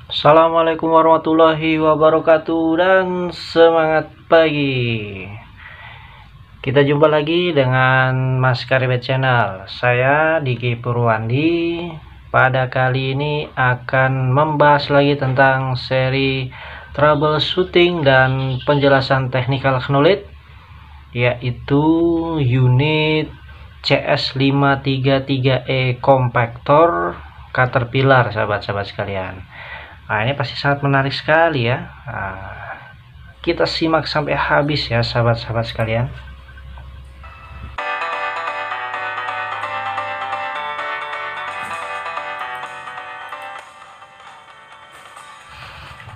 Assalamualaikum warahmatullahi wabarakatuh dan semangat pagi. Kita jumpa lagi dengan Mas Karibet Channel. Saya Diki Purwandi. Pada kali ini akan membahas lagi tentang seri troubleshooting dan penjelasan technical knowledge, yaitu unit CS533E kompaktor Caterpillar, sahabat-sahabat sekalian. Nah, ini pasti sangat menarik sekali ya. Kita simak sampai habis ya, sahabat-sahabat sekalian.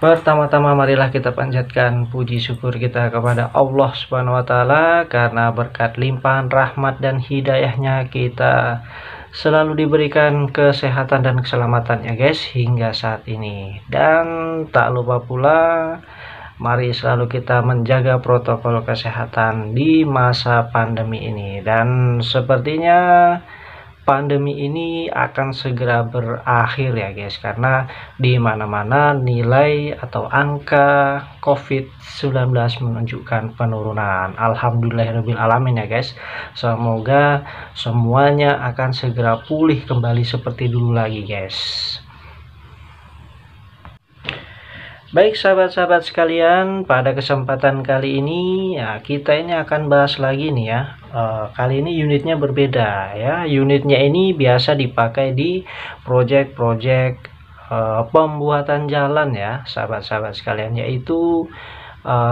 Pertama-tama marilah kita panjatkan puji syukur kita kepada Allah Subhanahu wa taala, karena berkat limpahan rahmat dan hidayahnya kita selalu diberikan kesehatan dan keselamatan ya guys hingga saat ini. Dan tak lupa pula, mari selalu kita menjaga protokol kesehatan di masa pandemi ini. Dan sepertinya pandemi ini akan segera berakhir ya guys, karena di mana-mana nilai atau angka COVID-19 menunjukkan penurunan. Alhamdulillahirabbil alamin ya guys. Semoga semuanya akan segera pulih kembali seperti dulu lagi guys. Baik sahabat-sahabat sekalian, pada kesempatan kali ini ya kita ini akan bahas lagi nih ya. Kali ini unitnya berbeda ya. Unitnya ini biasa dipakai di project-project pembuatan jalan ya sahabat-sahabat sekalian, yaitu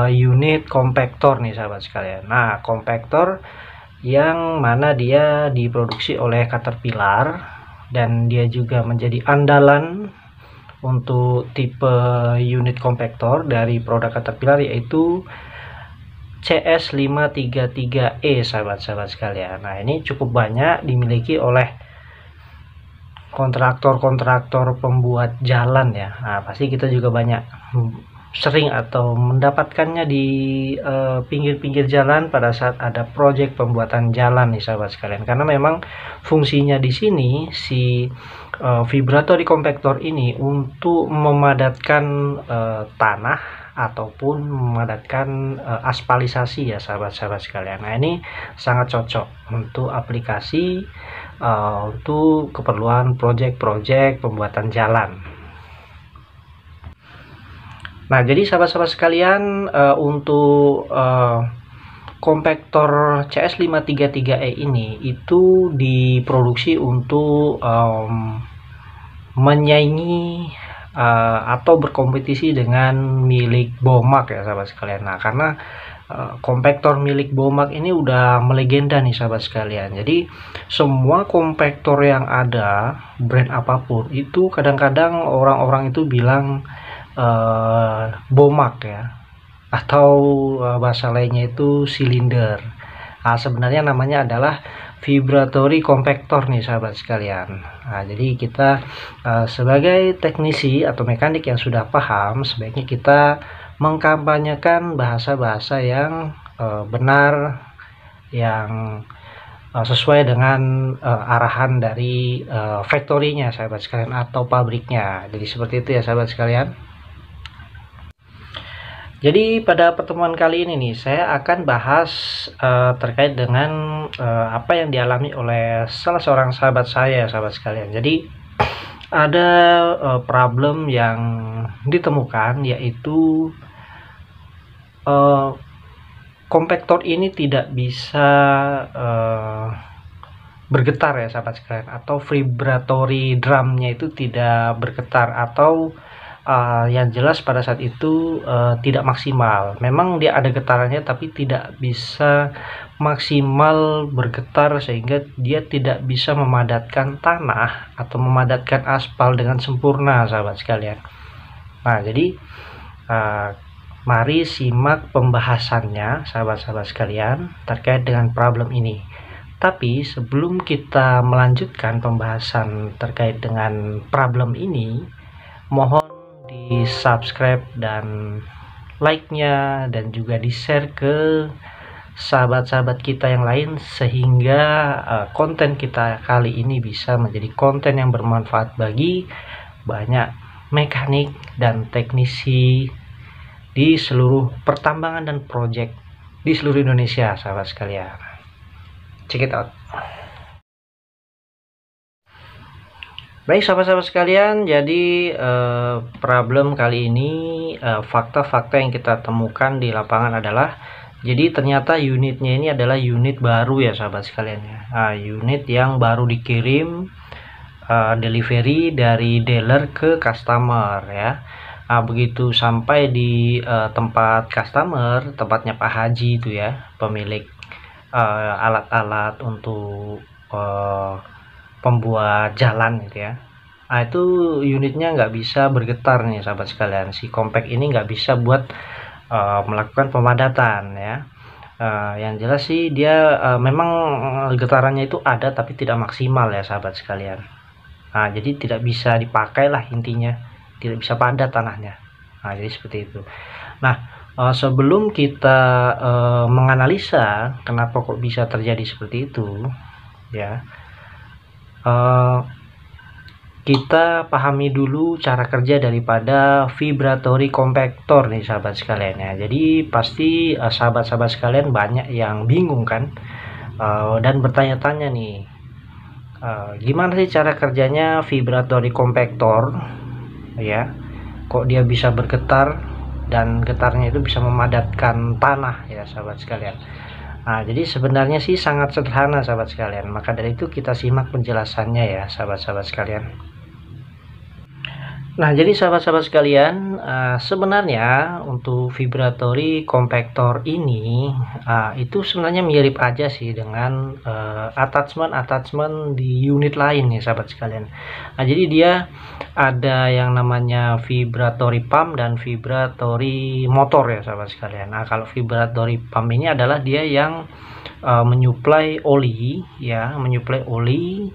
unit kompaktor nih sahabat sekalian. Nah, kompaktor yang mana dia diproduksi oleh Caterpillar dan dia juga menjadi andalan untuk tipe unit kompaktor dari produk Caterpillar, yaitu CS533E sahabat-sahabat sekalian. Nah, ini cukup banyak dimiliki oleh kontraktor-kontraktor pembuat jalan ya. Nah, pasti kita juga banyak sering atau mendapatkannya di pinggir-pinggir jalan pada saat ada proyek pembuatan jalan nih sahabat sekalian, karena memang fungsinya di sini si vibratori kompaktor ini untuk memadatkan tanah ataupun memadatkan aspalisasi ya sahabat-sahabat sekalian. Nah, ini sangat cocok untuk aplikasi untuk keperluan proyek-proyek pembuatan jalan. Nah, jadi sahabat-sahabat sekalian, untuk kompaktor CS533E ini itu diproduksi untuk menyaingi atau berkompetisi dengan milik Bomac ya sahabat sekalian. Nah, karena kompaktor milik Bomac ini udah melegenda nih sahabat sekalian. Jadi semua kompaktor yang ada, brand apapun itu, kadang-kadang orang-orang itu bilang Bomac ya, atau bahasa lainnya itu silinder. Nah, sebenarnya namanya adalah vibratory kompaktor nih sahabat sekalian. Nah, jadi kita sebagai teknisi atau mekanik yang sudah paham, sebaiknya kita mengkampanyekan bahasa-bahasa yang benar, yang sesuai dengan arahan dari factory-nya sahabat sekalian atau pabriknya. Jadi seperti itu ya sahabat sekalian. Jadi pada pertemuan kali ini nih, saya akan bahas terkait dengan apa yang dialami oleh salah seorang sahabat saya, sahabat sekalian. Jadi ada problem yang ditemukan, yaitu kompaktor ini tidak bisa bergetar ya sahabat sekalian, atau vibratory drumnya itu tidak bergetar, atau yang jelas pada saat itu tidak maksimal. Memang dia ada getarannya tapi tidak bisa maksimal bergetar, sehingga dia tidak bisa memadatkan tanah atau memadatkan aspal dengan sempurna sahabat sekalian. Nah, jadi mari simak pembahasannya sahabat-sahabat sekalian terkait dengan problem ini. Tapi sebelum kita melanjutkan pembahasan terkait dengan problem ini, mohon di subscribe dan like-nya, dan juga di share ke sahabat-sahabat kita yang lain, sehingga konten kita kali ini bisa menjadi konten yang bermanfaat bagi banyak mekanik dan teknisi di seluruh pertambangan dan proyek di seluruh Indonesia, sahabat sekalian. Check it out. Baik sahabat-sahabat sekalian, jadi problem kali ini, fakta-fakta yang kita temukan di lapangan adalah, jadi ternyata unitnya ini adalah unit baru ya sahabat sekalian ya. Unit yang baru dikirim delivery dari dealer ke customer ya. Begitu sampai di tempat customer, tempatnya Pak Haji itu ya, pemilik alat-alat untuk pembuat jalan gitu ya. Itu unitnya nggak bisa bergetar nih sahabat sekalian. Si compact ini nggak bisa buat melakukan pemadatan ya. Yang jelas sih dia memang getarannya itu ada tapi tidak maksimal ya sahabat sekalian. Jadi tidak bisa dipakai lah intinya, tidak bisa padat tanahnya. Jadi seperti itu. Nah, sebelum kita menganalisa kenapa kok bisa terjadi seperti itu ya, kita pahami dulu cara kerja daripada vibratory compactor nih sahabat sekalian ya. Jadi pasti sahabat-sahabat sekalian banyak yang bingung kan, dan bertanya-tanya nih, gimana sih cara kerjanya vibratory compactor ya, kok dia bisa bergetar dan getarnya itu bisa memadatkan tanah ya sahabat sekalian. Jadi sebenarnya sih sangat sederhana sahabat sekalian. Maka dari itu kita simak penjelasannya ya sahabat-sahabat sekalian. Nah, jadi sahabat-sahabat sekalian, sebenarnya untuk vibratory compactor ini itu sebenarnya mirip aja sih dengan attachment di unit lain ya sahabat sekalian. Jadi dia ada yang namanya vibratory pump dan vibratory motor ya sahabat sekalian. Kalau vibratory pump ini adalah dia yang menyuplai oli ya, menyuplai oli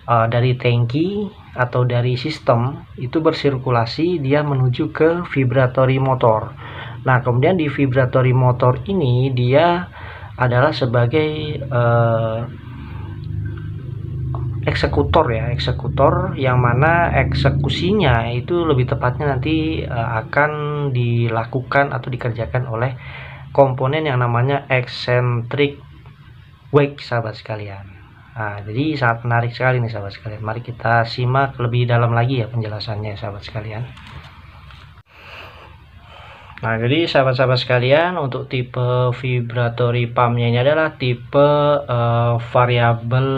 dari tangki atau dari sistem itu bersirkulasi, dia menuju ke vibratory motor. Nah, kemudian di vibratory motor ini dia adalah sebagai eksekutor ya, eksekutor yang mana eksekusinya itu lebih tepatnya nanti akan dilakukan atau dikerjakan oleh komponen yang namanya eccentric wake sahabat sekalian. Jadi sangat menarik sekali nih sahabat sekalian. Mari kita simak lebih dalam lagi ya penjelasannya sahabat sekalian. Nah, jadi sahabat-sahabat sekalian, untuk tipe vibratory pumpnya ini adalah tipe variable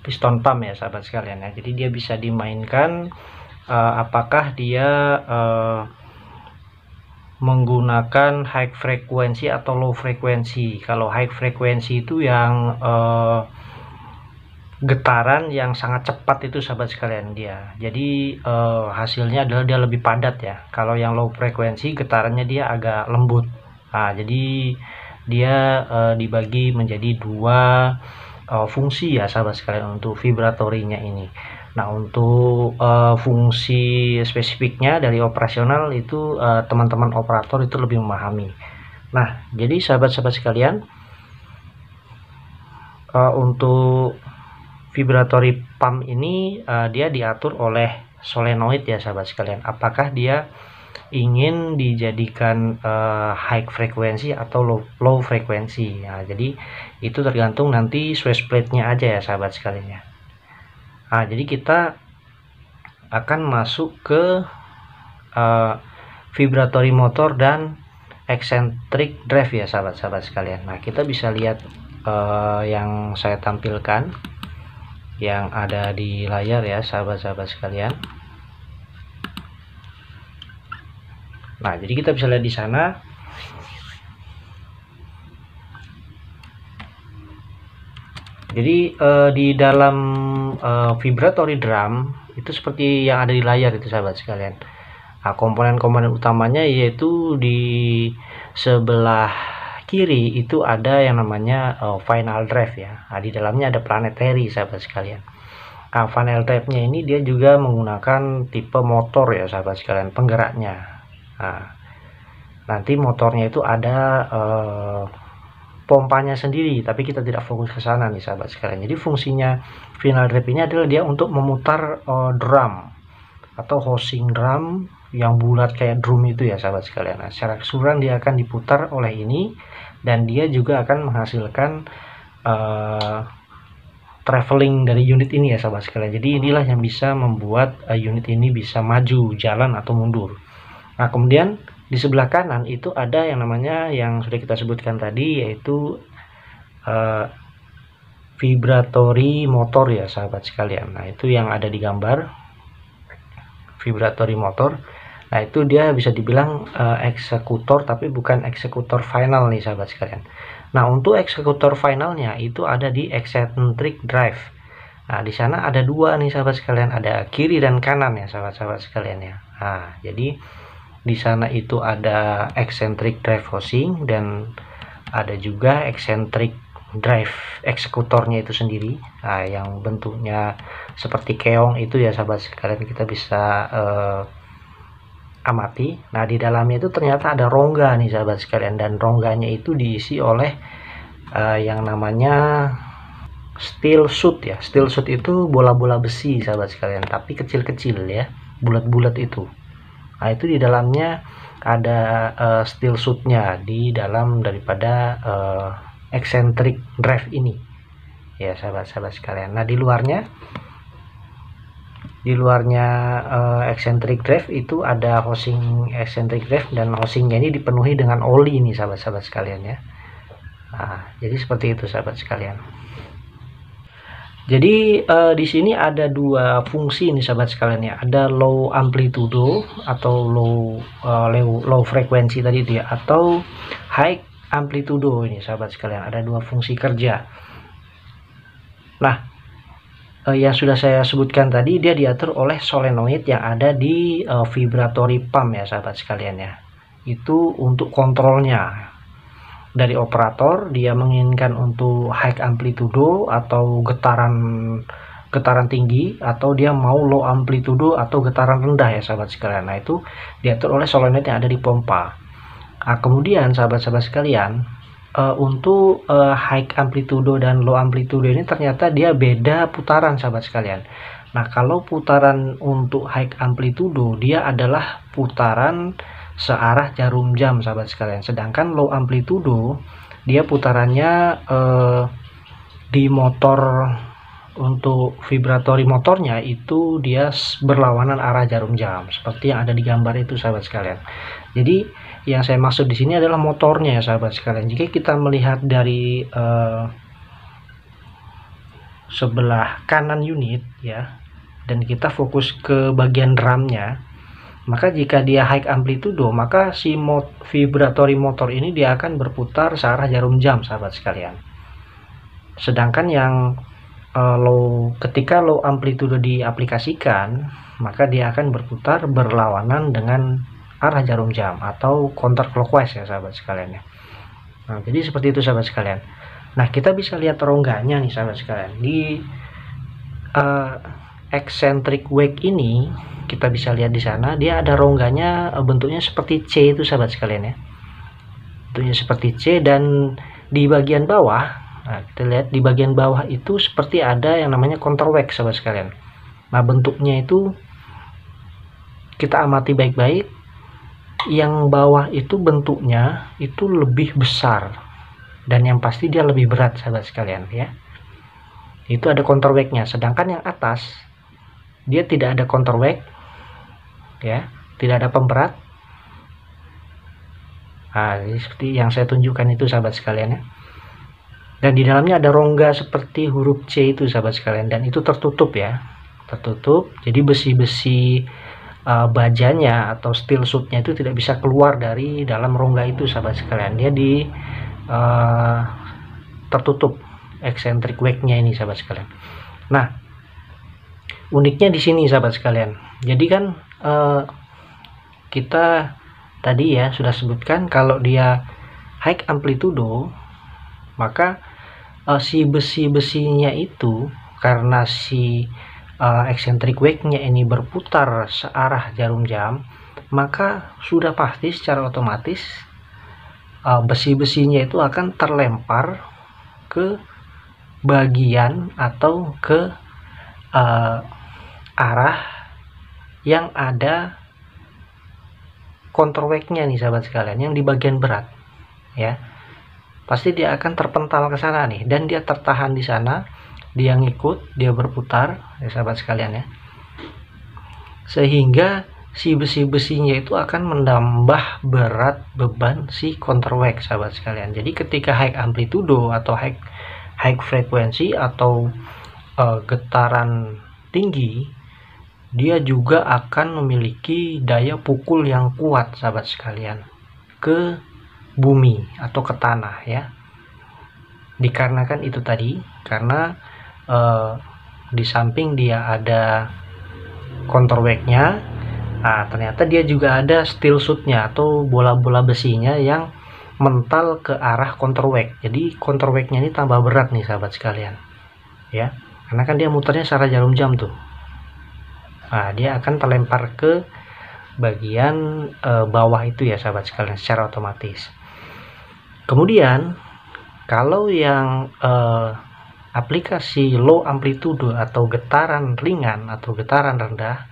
piston pump ya sahabat sekalian ya. Jadi dia bisa dimainkan apakah dia menggunakan high frequency atau low frequency. Kalau high frequency itu yang getaran yang sangat cepat itu sahabat sekalian dia. Jadi hasilnya adalah dia lebih padat ya. Kalau yang low frekuensi getarannya dia agak lembut. Jadi dia dibagi menjadi dua fungsi ya sahabat sekalian untuk vibratorinya ini. Nah, untuk fungsi spesifiknya dari operasional itu teman-teman operator itu lebih memahami. Nah, jadi sahabat-sahabat sekalian, untuk vibratory pump ini dia diatur oleh solenoid ya sahabat sekalian. Apakah dia ingin dijadikan high frequency atau low frequency. Jadi itu tergantung nanti switch plate-nya aja ya sahabat sekalian ya. Jadi kita akan masuk ke vibratory motor dan eccentric drive ya sahabat-sahabat sekalian. Nah, kita bisa lihat yang saya tampilkan yang ada di layar ya sahabat-sahabat sekalian. Nah, jadi kita bisa lihat di sana jadi di dalam vibratory drum itu seperti yang ada di layar itu sahabat sekalian. Komponen-komponen utamanya yaitu di sebelah kiri itu ada yang namanya final drive ya. Di dalamnya ada planetary sahabat sekalian. Final drive-nya ini dia juga menggunakan tipe motor ya sahabat sekalian, penggeraknya. Nanti motornya itu ada pompanya sendiri, tapi kita tidak fokus ke sana nih sahabat sekalian. Jadi fungsinya final drive ini adalah dia untuk memutar drum atau housing drum yang bulat kayak drum itu ya sahabat sekalian. Nah, secara keseluruhan dia akan diputar oleh ini, dan dia juga akan menghasilkan traveling dari unit ini ya sahabat sekalian. Jadi inilah yang bisa membuat unit ini bisa maju, jalan atau mundur. Nah, kemudian di sebelah kanan itu ada yang namanya yang sudah kita sebutkan tadi, yaitu vibratory motor ya sahabat sekalian. Nah, itu yang ada di gambar vibratory motor. Nah, itu dia bisa dibilang eksekutor, tapi bukan eksekutor final nih sahabat sekalian. Nah, untuk eksekutor finalnya itu ada di eccentric drive. Nah, di sana ada dua nih sahabat sekalian, ada kiri dan kanan ya sahabat-sahabat sekalian ya. Nah, jadi di sana itu ada eccentric drive housing dan ada juga eccentric drive eksekutornya itu sendiri. Nah, yang bentuknya seperti keong itu ya sahabat sekalian, kita bisa amati. Nah, di dalamnya itu ternyata ada rongga nih sahabat sekalian, dan rongganya itu diisi oleh yang namanya steel shoot ya. Steel shoot itu bola-bola besi sahabat sekalian, tapi kecil-kecil ya, bulat-bulat itu. Nah, itu di dalamnya ada steel shootnya di dalam daripada eccentric drive ini ya sahabat-sahabat sekalian. Nah, di luarnya eccentric drive itu ada housing eccentric drive, dan housingnya ini dipenuhi dengan oli nih sahabat-sahabat sekalian ya. Nah, jadi seperti itu sahabat sekalian. Jadi di sini ada dua fungsi nih sahabat sekalian ya. Ada low amplitude atau low frekuensi tadi itu ya, atau high amplitude ini sahabat sekalian. Ada dua fungsi kerja. Nah, yang sudah saya sebutkan tadi, dia diatur oleh solenoid yang ada di vibratory pump ya sahabat sekalian ya. Itu untuk kontrolnya. Dari operator, dia menginginkan untuk high amplitude atau getaran tinggi, atau dia mau low amplitude atau getaran rendah ya sahabat sekalian. Nah, itu diatur oleh solenoid yang ada di pompa. Nah, kemudian sahabat-sahabat sekalian, untuk high amplitude dan low amplitude ini ternyata dia beda putaran sahabat sekalian. Nah, kalau putaran untuk high amplitude dia adalah putaran searah jarum jam sahabat sekalian, sedangkan low amplitude dia putarannya di motor, untuk vibratory motornya itu dia berlawanan arah jarum jam seperti yang ada di gambar itu sahabat sekalian. Jadi yang saya maksud di sini adalah motornya ya sahabat sekalian. Jika kita melihat dari sebelah kanan unit ya, dan kita fokus ke bagian drumnya, maka jika dia high amplitude, maka si vibratory motor ini dia akan berputar searah jarum jam sahabat sekalian. Sedangkan yang ketika low amplitude diaplikasikan, maka dia akan berputar berlawanan dengan arah jarum jam atau counterclockwise ya sahabat sekalian ya. Nah, jadi seperti itu sahabat sekalian. Nah, kita bisa lihat rongganya nih sahabat sekalian. Di eccentric wake ini kita bisa lihat di sana dia ada rongganya, bentuknya seperti C itu sahabat sekalian ya. Bentuknya seperti C, dan di bagian bawah, nah kita lihat di bagian bawah itu seperti ada yang namanya counter wake sahabat sekalian. Nah, bentuknya itu kita amati baik-baik. Yang bawah itu bentuknya itu lebih besar, dan yang pasti dia lebih berat sahabat sekalian ya. Itu ada counter wake-nya, sedangkan yang atas dia tidak ada counter wake ya, tidak ada pemberat. Nah, seperti yang saya tunjukkan itu sahabat sekalian ya. Dan di dalamnya ada rongga seperti huruf C itu sahabat sekalian, dan itu tertutup ya, tertutup. Jadi besi-besi bajanya atau steel shootnya itu tidak bisa keluar dari dalam rongga itu sahabat sekalian. Dia di tertutup eccentric wake-nya ini sahabat sekalian. Nah, uniknya di sini sahabat sekalian. Jadi kan kita tadi ya sudah sebutkan kalau dia high amplitude, maka si besi-besinya itu karena si eccentric wake-nya ini berputar searah jarum jam, maka sudah pasti secara otomatis besi-besinya itu akan terlempar ke bagian atau ke arah yang ada counterweight-nya nih sahabat sekalian, yang di bagian berat ya, pasti dia akan terpental ke sana nih, dan dia tertahan di sana, dia ngikut, dia berputar ya sahabat sekalian ya, sehingga si besi-besinya itu akan menambah berat beban si counterweight sahabat sekalian. Jadi ketika high amplitudo atau high frekuensi atau getaran tinggi, dia juga akan memiliki daya pukul yang kuat sahabat sekalian ke bumi atau ke tanah ya. Dikarenakan itu tadi, karena di samping dia ada counterweight-nya, nah ternyata dia juga ada steel shoot-nya atau bola-bola besinya yang mental ke arah counterweight. Jadi counterweight-nya ini tambah berat nih sahabat sekalian ya, karena kan dia muternya secara jarum jam tuh. Nah, dia akan terlempar ke bagian bawah itu ya sahabat sekalian secara otomatis. Kemudian kalau yang aplikasi low amplitude atau getaran ringan atau getaran rendah,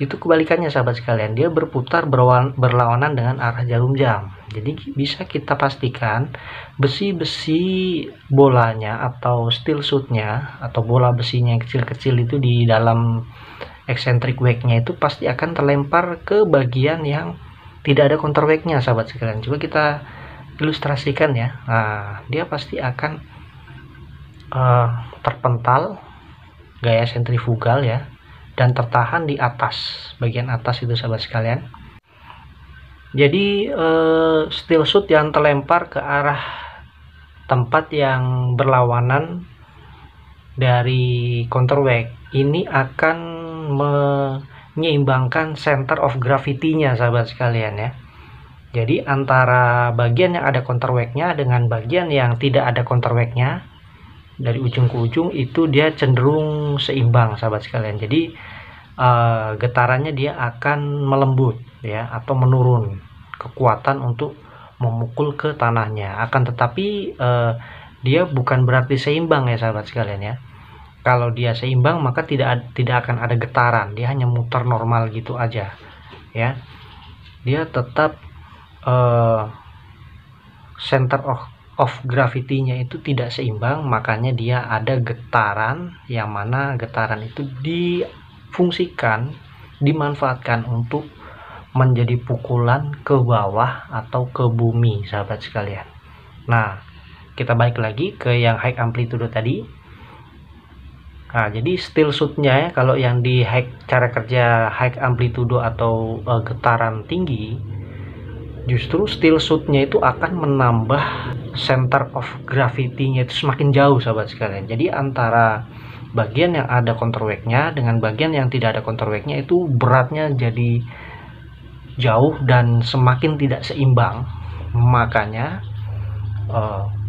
itu kebalikannya sahabat sekalian, dia berputar berlawanan dengan arah jarum jam. Jadi bisa kita pastikan besi-besi bolanya atau steel shoot-nya atau bola besinya yang kecil-kecil itu di dalam eccentric weight-nya itu pasti akan terlempar ke bagian yang tidak ada counterweight-nya sahabat sekalian. Coba kita ilustrasikan ya. Nah, dia pasti akan terpental gaya sentrifugal ya, dan tertahan di atas, bagian atas itu sahabat sekalian. Jadi steel shoot yang terlempar ke arah tempat yang berlawanan dari counterweight ini akan menyeimbangkan center of gravity-nya sahabat sekalian ya. Jadi antara bagian yang ada counterweight-nya dengan bagian yang tidak ada counterweight-nya, dari ujung ke ujung itu dia cenderung seimbang sahabat sekalian. Jadi getarannya dia akan melembut ya, atau menurun kekuatan untuk memukul ke tanahnya. Akan tetapi dia bukan berarti seimbang ya sahabat sekalian ya. Kalau dia seimbang maka tidak akan ada getaran, dia hanya muter normal gitu aja ya. Dia tetap center of gravity-nya itu tidak seimbang, makanya dia ada getaran, yang mana getaran itu difungsikan, dimanfaatkan untuk menjadi pukulan ke bawah atau ke bumi sahabat sekalian. Nah, kita balik lagi ke yang high amplitude tadi. Nah, jadi steel shoot-nya ya, kalau yang di cara kerja high amplitude atau getaran tinggi, justru steel shoot-nya itu akan menambah center of gravity-nya itu semakin jauh sahabat sekalian. Jadi antara bagian yang ada counterweight-nya dengan bagian yang tidak ada counterweight-nya itu beratnya jadi jauh dan semakin tidak seimbang. Makanya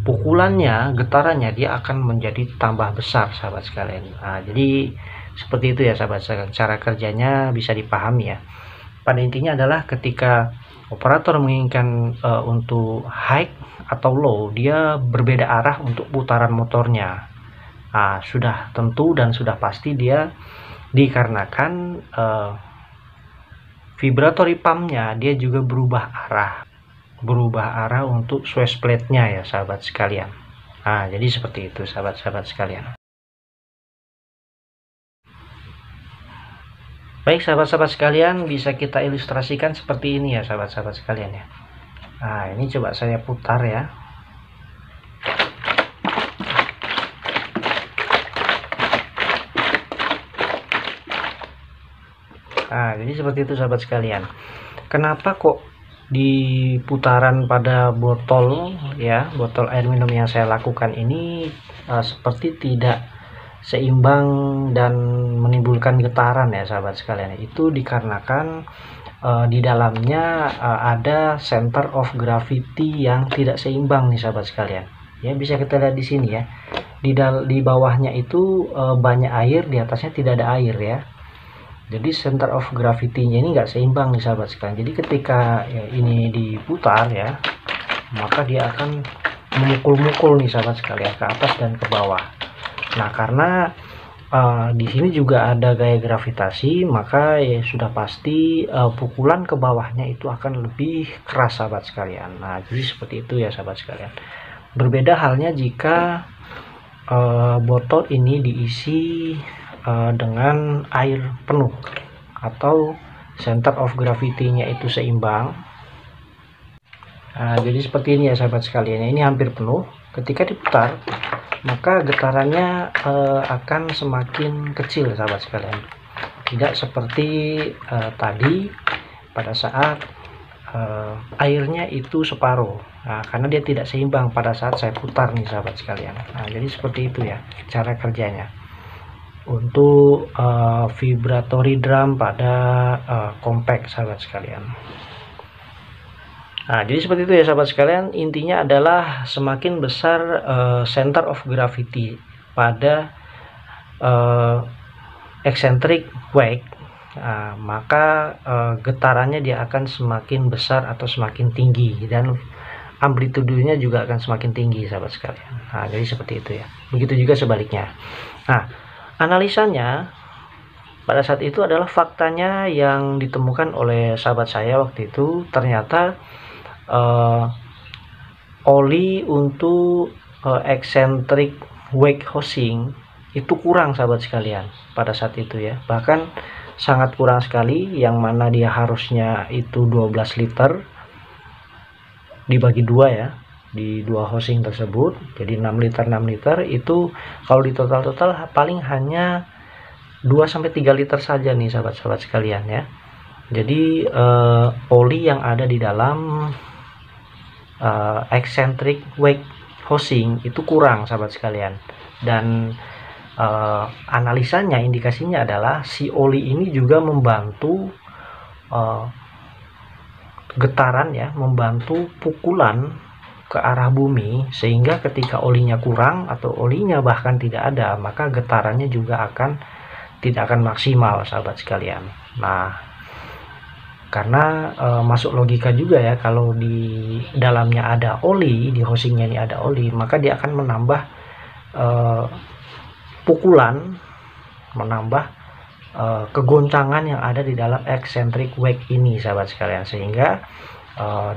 pukulannya, getarannya dia akan menjadi tambah besar sahabat sekalian. Nah, jadi seperti itu ya sahabat sekalian, cara kerjanya bisa dipahami ya. Pada intinya adalah ketika operator menginginkan untuk high atau low, dia berbeda arah untuk putaran motornya. Nah, sudah tentu dan sudah pasti dia dikarenakan vibratory pumpnya dia juga berubah arah untuk switch plate-nya ya sahabat sekalian. Nah, jadi seperti itu sahabat-sahabat sekalian. Baik sahabat-sahabat sekalian, bisa kita ilustrasikan seperti ini ya sahabat-sahabat sekalian ya. Nah, ini coba saya putar ya. Nah, jadi seperti itu sahabat sekalian. Kenapa kok di putaran pada botol ya, botol air minum yang saya lakukan ini seperti tidak seimbang dan menimbulkan getaran ya sahabat sekalian? Itu dikarenakan di dalamnya ada center of gravity yang tidak seimbang nih sahabat sekalian. Ya, bisa kita lihat di sini ya. Di bawahnya itu banyak air, di atasnya tidak ada air ya. Jadi center of gravity-nya ini nggak seimbang nih sahabat sekalian. Jadi ketika ya, ini diputar ya, maka dia akan memukul-mukul nih sahabat sekalian ke atas dan ke bawah. Nah, karena di sini juga ada gaya gravitasi, maka ya sudah pasti pukulan ke bawahnya itu akan lebih keras sahabat sekalian. Nah, jadi seperti itu ya sahabat sekalian. Berbeda halnya jika botol ini diisi dengan air penuh atau center of gravity-nya itu seimbang. Nah, jadi seperti ini ya sahabat sekalian. Ini hampir penuh. Ketika diputar, maka getarannya akan semakin kecil sahabat sekalian. Tidak seperti tadi pada saat airnya itu separuh. Nah, karena dia tidak seimbang pada saat saya putar nih sahabat sekalian. Nah, jadi seperti itu ya cara kerjanya untuk vibratory drum pada compact sahabat sekalian. Nah, jadi seperti itu ya sahabat sekalian. Intinya adalah semakin besar center of gravity pada eccentric wake, maka getarannya dia akan semakin besar atau semakin tinggi, dan amplitudenya juga akan semakin tinggi sahabat sekalian. Nah, jadi seperti itu ya. Begitu juga sebaliknya. Nah, analisanya pada saat itu adalah faktanya yang ditemukan oleh sahabat saya waktu itu, ternyata oli untuk eccentric wake housing itu kurang sahabat sekalian pada saat itu ya, bahkan sangat kurang sekali, yang mana dia harusnya itu 12 liter dibagi dua ya, di dua housing tersebut, jadi 6 liter 6 liter itu kalau di total paling hanya 2-3 liter saja nih sahabat-sahabat sekalian ya. Jadi oli yang ada di dalam eccentric wake housing itu kurang sahabat sekalian, dan analisanya, indikasinya adalah si oli ini juga membantu getaran ya, membantu pukulan ke arah bumi, sehingga ketika olinya kurang atau olinya bahkan tidak ada, maka getarannya juga tidak akan maksimal sahabat sekalian. Nah, karena masuk logika juga ya, kalau di dalamnya ada oli, di housingnya ini ada oli, maka dia akan menambah pukulan, menambah kegoncangan yang ada di dalam eccentric wake ini sahabat sekalian, sehingga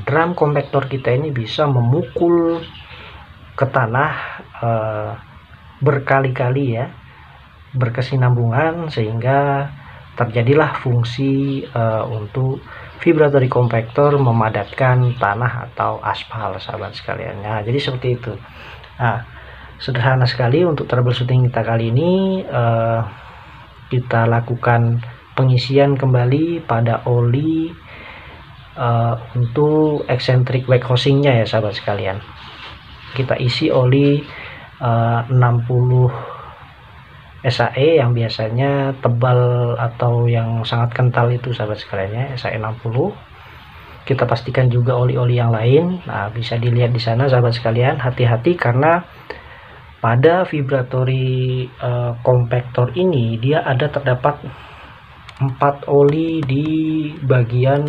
drum compactor kita ini bisa memukul ke tanah berkali-kali ya, berkesinambungan, sehingga terjadilah fungsi untuk vibratory compactor memadatkan tanah atau aspal sahabat sekalian. Nah, jadi seperti itu. Nah, sederhana sekali untuk troubleshooting kita kali ini. Kita lakukan pengisian kembali pada oli untuk eccentric wake housingnya ya sahabat sekalian. Kita isi oli 60 SAE yang biasanya tebal atau yang sangat kental itu sahabat sekalian ya, SAE 60. Kita pastikan juga oli-oli yang lain. Nah, bisa dilihat di sana sahabat sekalian, hati-hati karena pada vibratory compactor ini dia terdapat 4 oli di bagian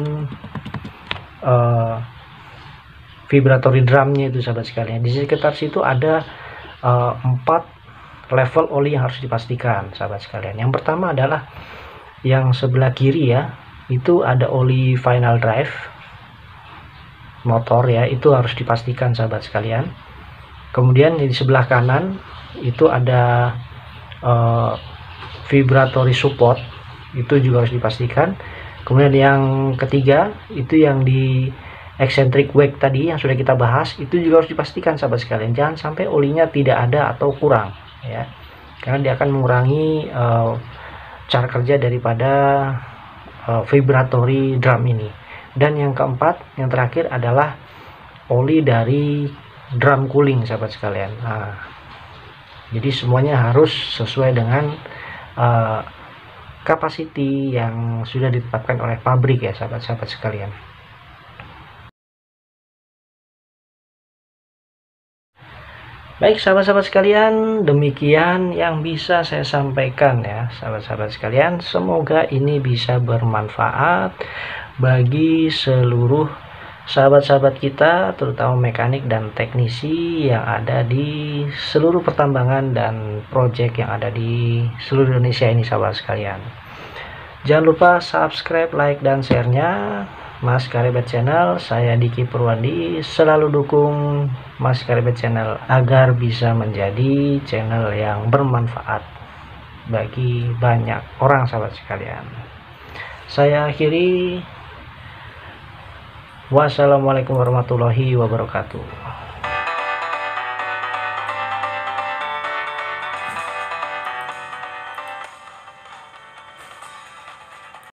vibratory drumnya itu sahabat sekalian. Di sekitar situ ada 4 level oli yang harus dipastikan sahabat sekalian. Yang pertama adalah yang sebelah kiri ya, itu ada oli final drive motor ya, itu harus dipastikan sahabat sekalian. Kemudian di sebelah kanan itu ada vibratory support, itu juga harus dipastikan. Kemudian yang ketiga itu yang di eccentric wake tadi yang sudah kita bahas, itu juga harus dipastikan sahabat sekalian, jangan sampai olinya tidak ada atau kurang ya, karena dia akan mengurangi cara kerja daripada vibratory drum ini. Dan yang keempat, yang terakhir adalah oli dari drum cooling sahabat sekalian. Nah, jadi semuanya harus sesuai dengan capacity yang sudah ditetapkan oleh pabrik ya sahabat-sahabat sekalian. Baik sahabat-sahabat sekalian, demikian yang bisa saya sampaikan ya sahabat-sahabat sekalian. Semoga ini bisa bermanfaat bagi seluruh sahabat-sahabat kita, terutama mekanik dan teknisi yang ada di seluruh pertambangan dan proyek yang ada di seluruh Indonesia ini, sahabat sekalian. Jangan lupa subscribe, like, dan share-nya Mas Karibet Channel. Saya Diki Purwandi selalu dukung Mas Karibet Channel agar bisa menjadi channel yang bermanfaat bagi banyak orang, sahabat sekalian. Saya akhiri. Wassalamualaikum warahmatullahi wabarakatuh.